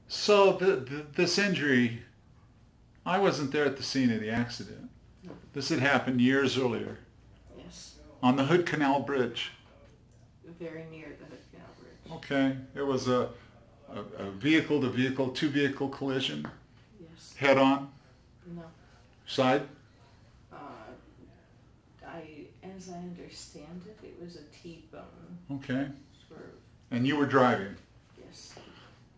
So this injury, I wasn't there at the scene of the accident. No. This had happened years earlier. Yes. On the Hood Canal Bridge. Very near the Hood Canal Bridge. Okay. It was a vehicle-to-vehicle, two-vehicle collision. Yes. Head-on? No. Side? As I understand it, it was a T-bone. Okay. Sort of. And you were driving? Yes.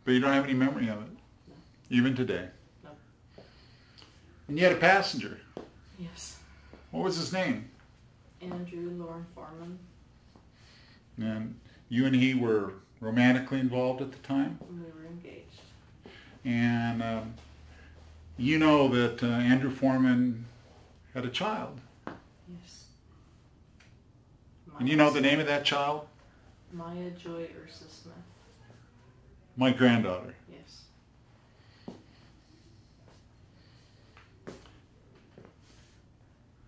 But you don't have any memory of it? No. Even today? No. And you had a passenger? Yes. What was his name? Andrew Lauren Foreman. And you and he were romantically involved at the time? We were engaged. And you know that Andrew Foreman had a child. Yes. And you know the name of that child? Maya Joy Ursa Smith. My granddaughter. Yes.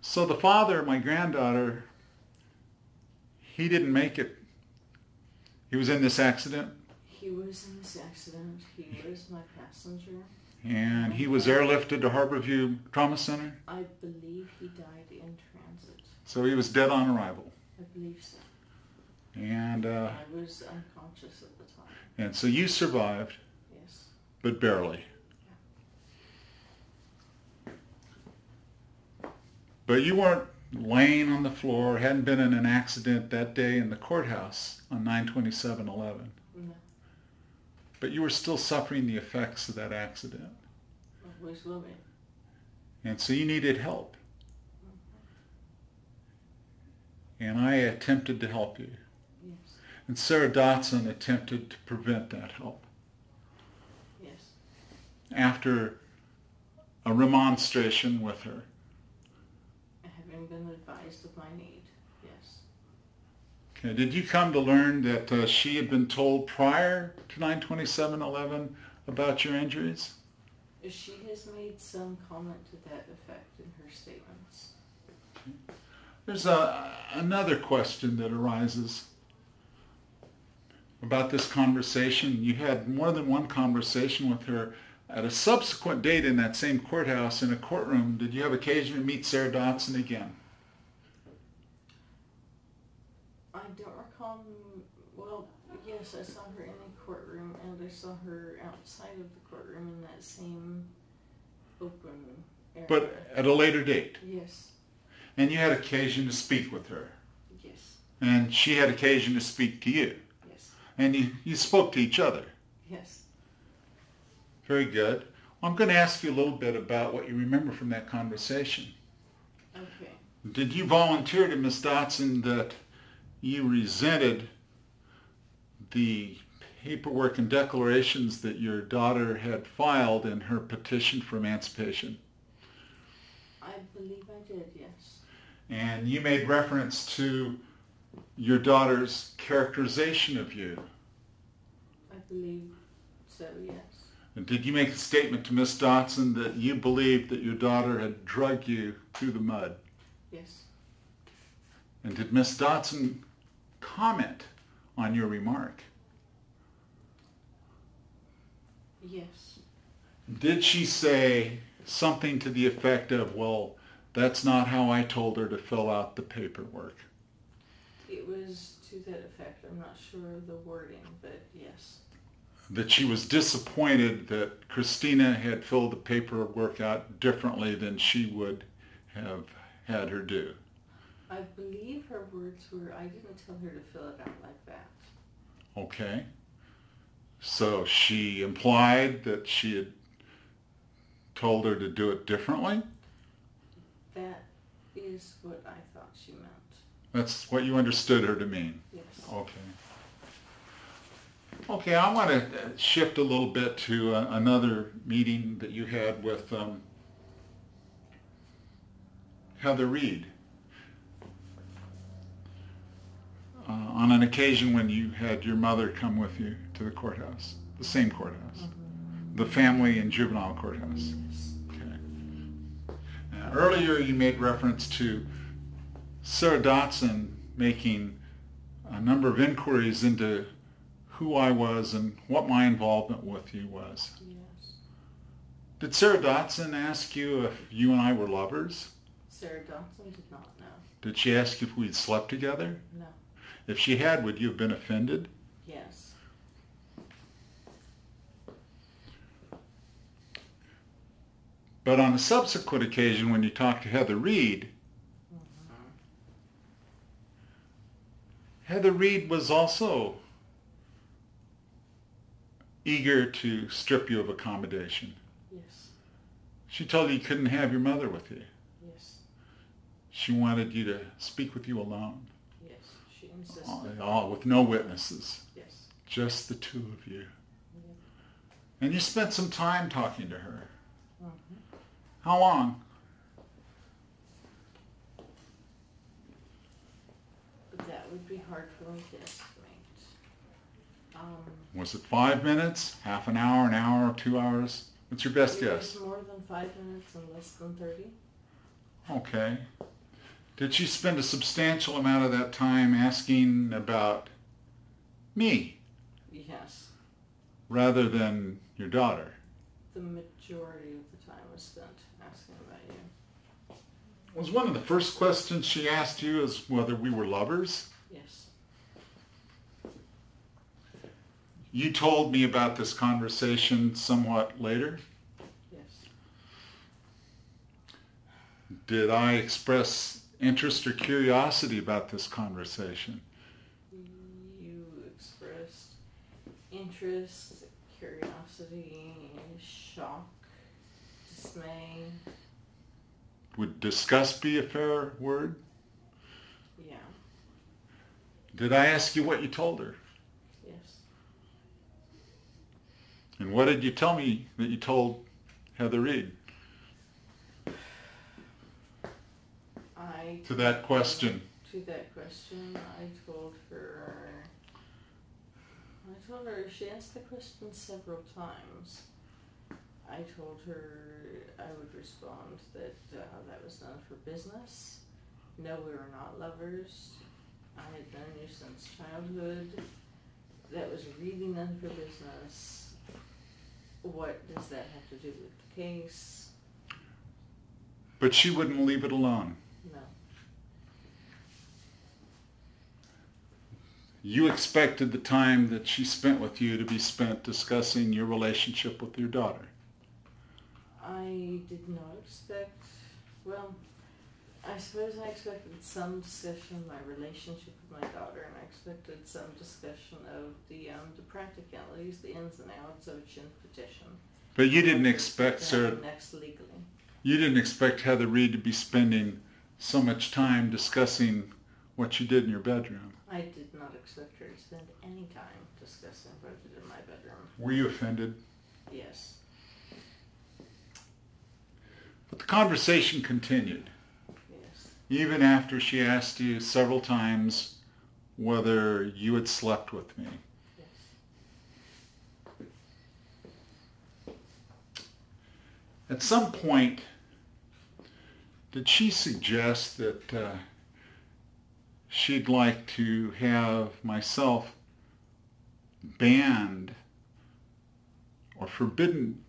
So the father, my granddaughter, he didn't make it. He was in this accident. He was in this accident. He was my passenger. And he was airlifted to Harborview Trauma Center. I believe he died in transit. So he was dead on arrival. I believe so. And I was unconscious at the time. and so you survived, Yes. but barely. But you weren't laying on the floor, hadn't been in an accident that day in the courthouse on 9/27/11. No. But you were still suffering the effects of that accident. Always will be. And so you needed help. And I attempted to help you. Yes. And Sara Dotson attempted to prevent that help. Yes. After a remonstration with her. Having been advised of my need. Yes. Okay. Did you come to learn that she had been told prior to 9/27/11 about your injuries? She has made some comment to that effect in her statements. There's another question that arises about this conversation. You had more than one conversation with her at a subsequent date in that same courthouse in a courtroom. Did you have occasion to meet Sara Dotson again? I don't recall. Well, yes, I saw her in a courtroom, and I saw her outside of the courtroom in that same open area. But at a later date? Yes. And you had occasion to speak with her? Yes. And she had occasion to speak to you? Yes. And you spoke to each other? Yes. Very good. I'm going to ask you a little bit about what you remember from that conversation. Okay. Did you volunteer to Ms. Dotson that you resented the paperwork and declarations that your daughter had filed in her petition for emancipation? I believe I did, yes. And you made reference to your daughter's characterization of you. I believe so, yes. And did you make a statement to Ms. Dotson that you believed that your daughter had dragged you through the mud? Yes. And did Ms. Dotson comment on your remark? Yes. Did she say something to the effect of, well, that's not how I told her to fill out the paperwork? It was to that effect. I'm not sure of the wording, but yes. That she was disappointed that Christina had filled the paperwork out differently than she would have had her do? I believe her words were, I didn't tell her to fill it out like that. Okay. So she implied that she had told her to do it differently? That is what I thought she meant. That's what you understood her to mean? Yes. Okay. Okay, I want to shift a little bit to another meeting that you had with Heather Reid. On an occasion when you had your mother come with you to the courthouse, the same courthouse, the family and juvenile courthouse. Yes. Okay. Earlier you made reference to Sara Dotson making a number of inquiries into who I was and what my involvement with you was. Yes. Did Sara Dotson ask you if you and I were lovers? Sara Dotson did not know. Did she ask if we'd slept together? No. If she had, would you have been offended? Yes. But on a subsequent occasion, when you talked to Heather Reid, Heather Reid was also eager to strip you of accommodation. Yes. She told you you couldn't have your mother with you. Yes. She wanted you to speak with you alone. Yes. She insisted. With no witnesses. Yes. Just the two of you. Yeah. And you spent some time talking to her. Mm-hmm. How long? That would be hard for me to estimate. Was it 5 minutes, half an hour, 2 hours? What's your best guess? It was more than 5 minutes and less than 30. Okay. Did she spend a substantial amount of that time asking about me Yes. rather than your daughter? The majority of the time was spent asking about you. Was one of the first questions she asked you is whether we were lovers? Yes. You told me about this conversation somewhat later. Yes. Did I express interest or curiosity about this conversation? You expressed interest, curiosity, shock, dismay. Would disgust be a fair word? Yeah. Did I ask you what you told her? Yes. And what did you tell me that you told Heather Reid? To that question. To that question, I told her, she asked the question several times. I told her I would respond that that was none of her business. No, we were not lovers. I had known you since childhood. That was really none of her business. What does that have to do with the case? But she wouldn't leave it alone. No. You expected the time that she spent with you to be spent discussing your relationship with your daughter. I did not expect, well, I suppose I expected some discussion of my relationship with my daughter, and I expected some discussion of the practicalities, the ins and outs of a petition. But you didn't expect, Sara, next legally. You didn't expect Heather Reid to be spending so much time discussing what you did in your bedroom. I did not expect her to spend any time discussing what I did in my bedroom. Were you offended? Yes. But the conversation continued. Yes. Even after she asked you several times whether you had slept with me. Yes. At some point, did she suggest that she'd like to have myself banned or forbidden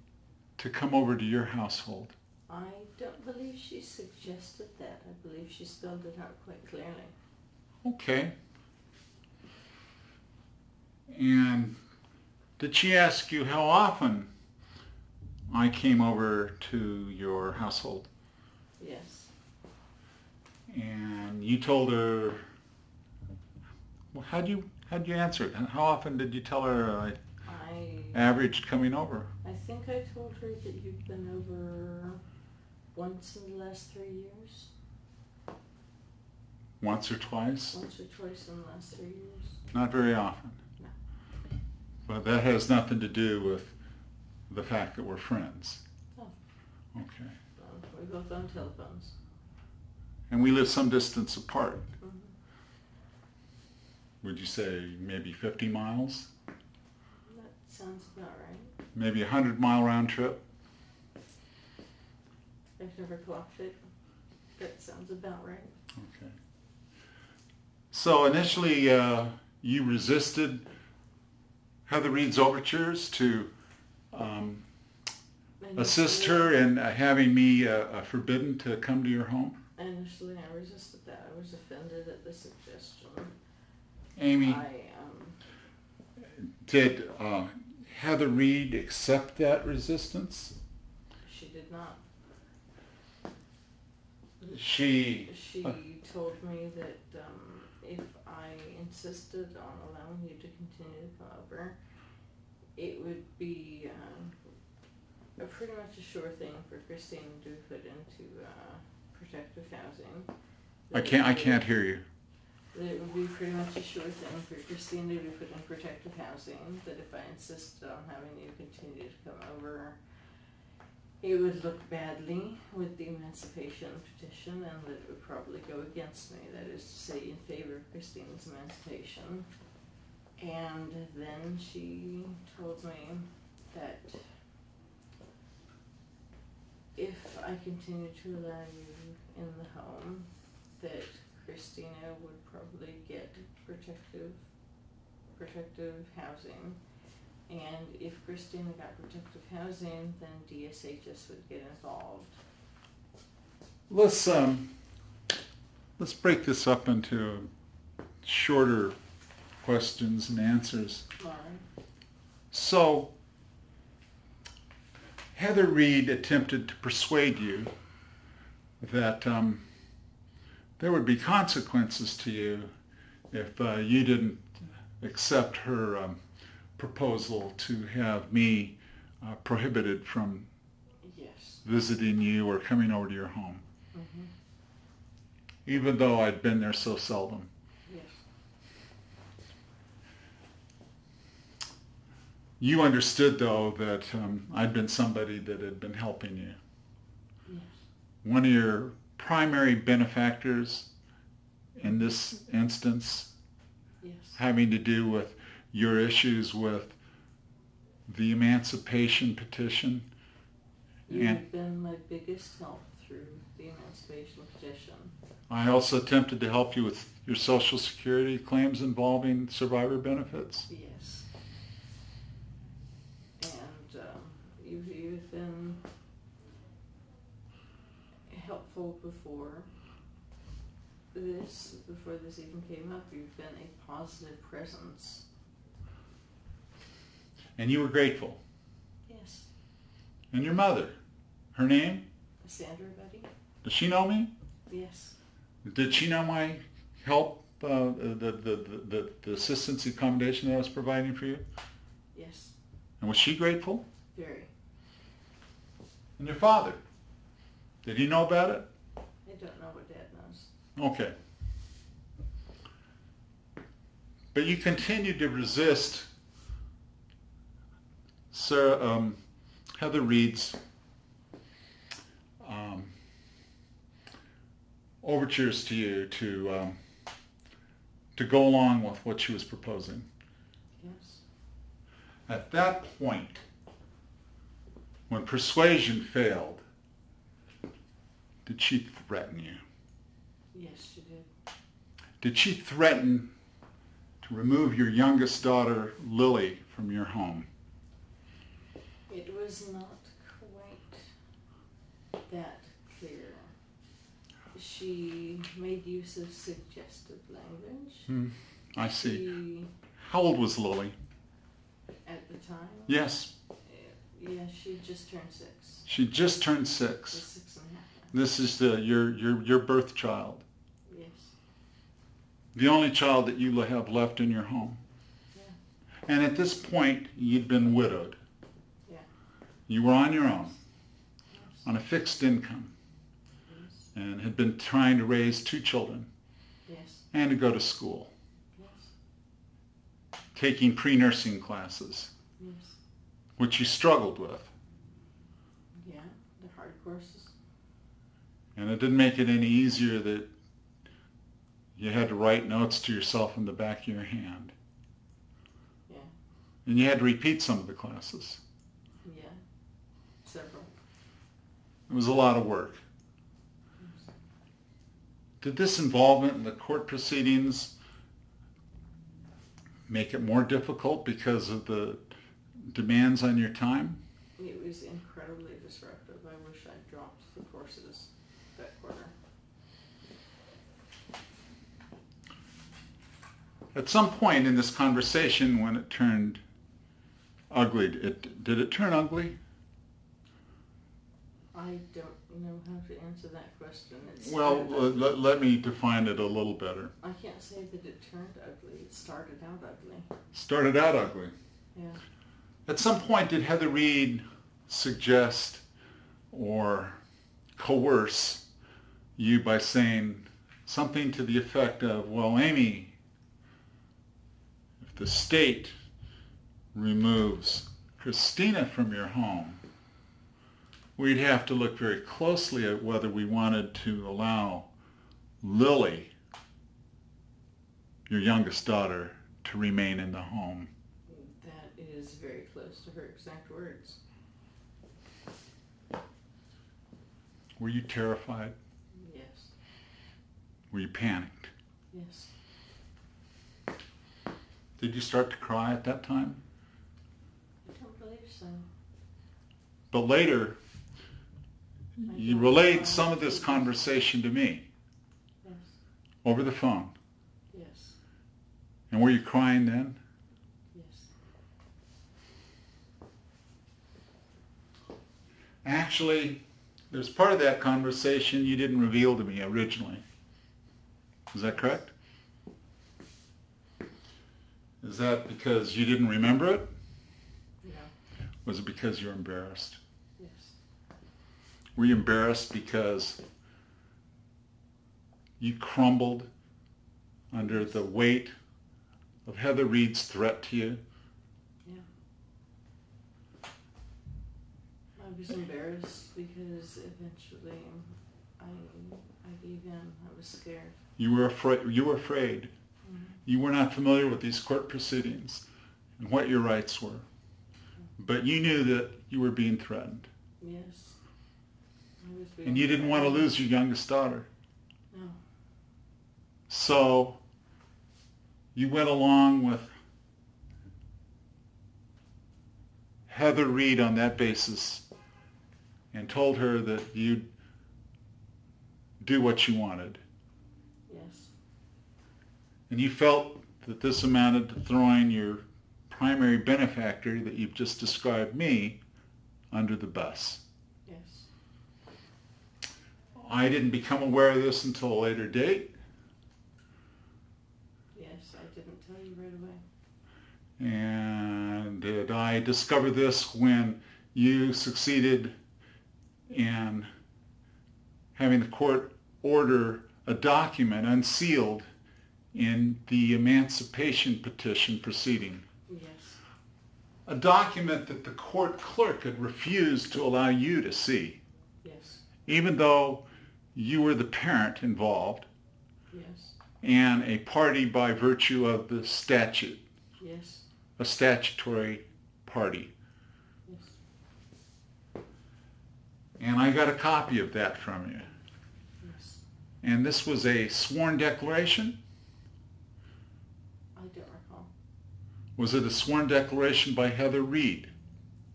to come over to your household? I don't believe she suggested that. I believe she spelled it out quite clearly. Okay. And did she ask you how often I came over to your household? Yes. And you told her, well, how'd you answer it? How often did you tell her I averaged coming over? I think I told her that you've been over once in the last 3 years. Once or twice? Once or twice in the last 3 years. Not very often. No. But that has nothing to do with the fact that we're friends. Oh. Okay. We both own telephones. And we live some distance apart. Mm-hmm. Would you say maybe 50 miles? That sounds about right. Maybe a 100-mile round trip? I've never clocked it. That sounds about right. Okay. So initially you resisted Heather Reid's overtures to assist her in having me forbidden to come to your home? Initially, I resisted that. I was offended at the suggestion. Amy, did Heather Reid accept that resistance? She did not. She told me that if I insisted on allowing you to continue to come over, it would be pretty much a sure thing for Christine to be put into protective housing. I can't hear you. That it would be pretty much a sure thing for Christine to be put in protective housing, that if I insisted on having you continue to come over, it would look badly with the emancipation petition, and that it would probably go against me, that is to say, in favor of Christine's emancipation. And then she told me that if I continue to allow you in the home, that Christina would probably get protective housing. And if Christina got protective housing, then DSHS would get involved. Let's break this up into shorter questions and answers. All right. So, Heather Reid attempted to persuade you that there would be consequences to you if you didn't accept her proposal to have me prohibited from visiting you or coming over to your home. Mm-hmm. Even though I'd been there so seldom. Yes. You understood, though, that I'd been somebody that had been helping you. Yes. One of your primary benefactors in this instance, yes, having to do with your issues with the emancipation petition. You have been my biggest help through the emancipation petition. I also attempted to help you with your Social Security claims involving survivor benefits. Yes. And you've been helpful before this even came up. You've been a positive presence. And you were grateful. Yes. And your mother, her name? Sandra, buddy? Does she know me? Yes. Did she know my help, the assistance, the accommodation that I was providing for you? Yes. And was she grateful? Very. And your father? Did he know about it? I don't know what Dad knows. Okay. But you continued to resist Heather Reid's overtures to you to go along with what she was proposing. Yes. At that point, when persuasion failed, did she threaten you? Yes, she did. Did she threaten to remove your youngest daughter, Lily, from your home? It was not quite that clear. She made use of suggestive language. I see. How old was Lily? At the time? Yes. Yeah, she just turned 6. She just turned 6. 6 and a half. This is your birth child. Yes. The only child that you have left in your home. Yeah. And at this point, you'd been widowed. Yeah. You were on your own, Yes. on a fixed income, Yes. and had been trying to raise 2 children Yes. and to go to school, Yes. taking pre-nursing classes, Yes. which you struggled with. Yeah, the hard courses. And it didn't make it any easier that you had to write notes to yourself in the back of your hand. Yeah. And you had to repeat some of the classes. Yeah. Several. It was a lot of work. Yes. Did this involvement in the court proceedings make it more difficult because of the demands on your time? It was incredibly disruptive. I wish I'd dropped the courses that quarter. At some point in this conversation when it turned ugly, did it turn ugly? I don't know how to answer that question. Well, let me define it a little better. I can't say that it turned ugly. It started out ugly. Started out ugly. Yeah. At some point, did Heather Reid suggest or coerce you by saying something to the effect of, well, Amy, if the state removes Christina from your home, we'd have to look very closely at whether we wanted to allow Lily, your youngest daughter, to remain in the home. That is very close to her exact words. Were you terrified? Yes. Were you panicked? Yes. Did you start to cry at that time? I don't believe so. But later, you relayed some of this conversation to me. Yes. Over the phone. Yes. And were you crying then? Yes. Actually, there's part of that conversation you didn't reveal to me originally. Is that correct? Is that because you didn't remember it? No. Was it because you're embarrassed? Yes. Were you embarrassed because you crumbled under the weight of Heather Reid's threat to you? Yeah. I was embarrassed because eventually I gave in. I was scared. You were afraid. Mm-hmm. You were not familiar with these court proceedings and what your rights were. But you knew that you were being threatened. Yes. I was being And you didn't want to threatened. lose your youngest daughter. No. So you went along with Heather Reid on that basis and told her that you'd do what you wanted. Yes. And you felt that this amounted to throwing your primary benefactor that you've just described, me, under the bus. Yes. I didn't become aware of this until a later date. Yes, I didn't tell you right away. And did I discover this when you succeeded in having the court order a document unsealed in the emancipation petition proceeding? Yes. A document that the court clerk had refused to allow you to see, Yes. even though you were the parent involved Yes. and a party by virtue of the statute, Yes. a statutory party. Yes. And I got a copy of that from you. Yes. And this was a sworn declaration? I don't recall. Was it a sworn declaration by Heather Reid?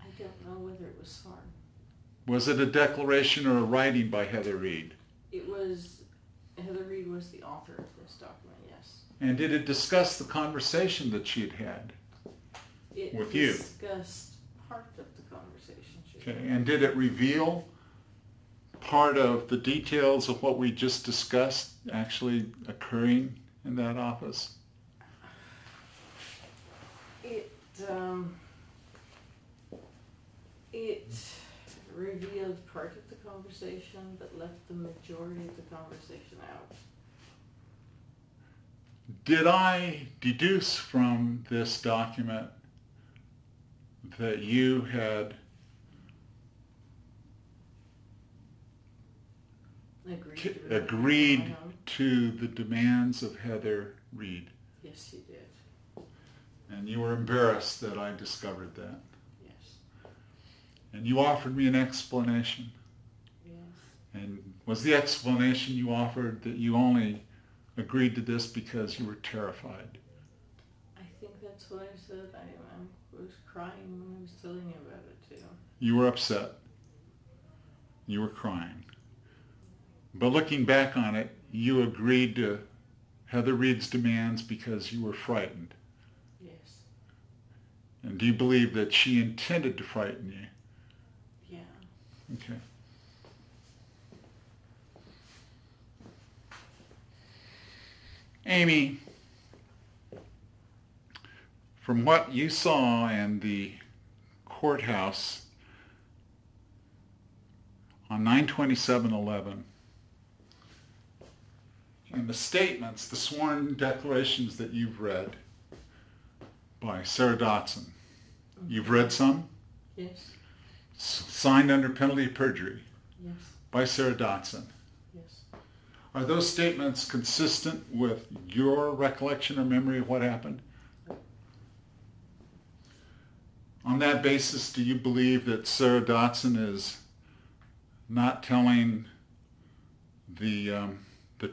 I don't know whether it was sworn. Was it a declaration or a writing by Heather Reid? It was, Heather Reid was the author of this document, yes. And did it discuss the conversation that she had had with you? It discussed part of the conversation. Okay. And did it reveal part of the details of what we just discussed actually occurring in that office? It revealed part of the conversation, but left the majority of the conversation out. Did I deduce from this document that you had agreed to the demands of Heather Reid? Yes, you did. And you were embarrassed that I discovered that. Yes. And you offered me an explanation. Yes. And was the explanation you offered that you only agreed to this because you were terrified? I think that's That's what I said. I was crying when I was telling you about it too. You were upset. You were crying. But looking back on it, you agreed to Heather Reid's demands because you were frightened. Yes. And do you believe that she intended to frighten you? Yeah. Okay. Amy, from what you saw in the courthouse on 9/27/11, and the statements, the sworn declarations that you've read by Sara Dotson, you've read some? Yes. Signed under penalty of perjury Yes. by Sara Dotson. Yes. Are those statements consistent with your recollection or memory of what happened? On that basis, do you believe that Sara Dotson is not telling the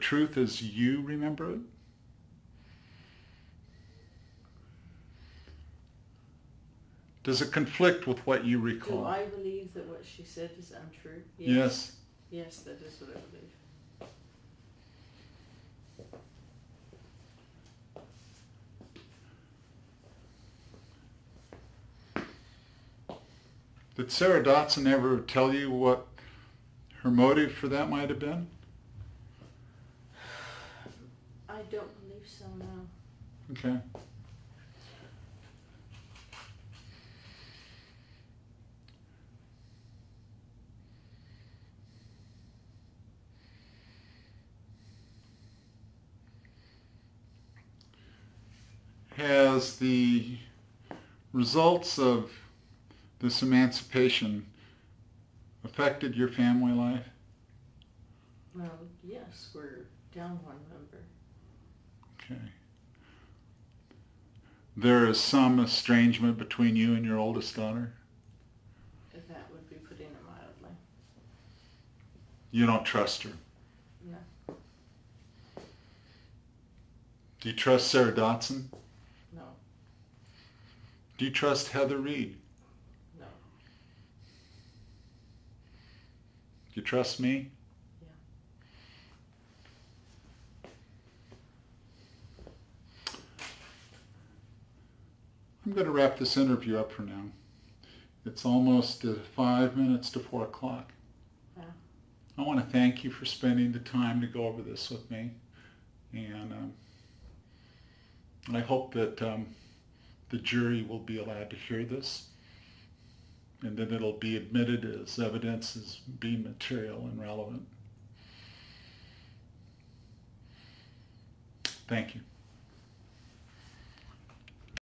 truth as you remember it? Does it conflict with what you recall? Do I believe that what she said is untrue? Yes. Yes, that is what I believe. Did Sara Dotson ever tell you what her motive for that might have been? I don't believe so, no. Okay. Has the results of this emancipation affected your family life? Well, yes, we're down one member. Okay. There is some estrangement between you and your oldest daughter? That would be putting it mildly. You don't trust her? No. Do you trust Sara Dotson? No. Do you trust Heather Reid? No. Do you trust me? Yeah. I'm going to wrap this interview up for now. It's almost 5 minutes to 4 o'clock. Yeah. I want to thank you for spending the time to go over this with me. And I hope that the jury will be allowed to hear this, and that it'll be admitted as evidence as being material and relevant. Thank you.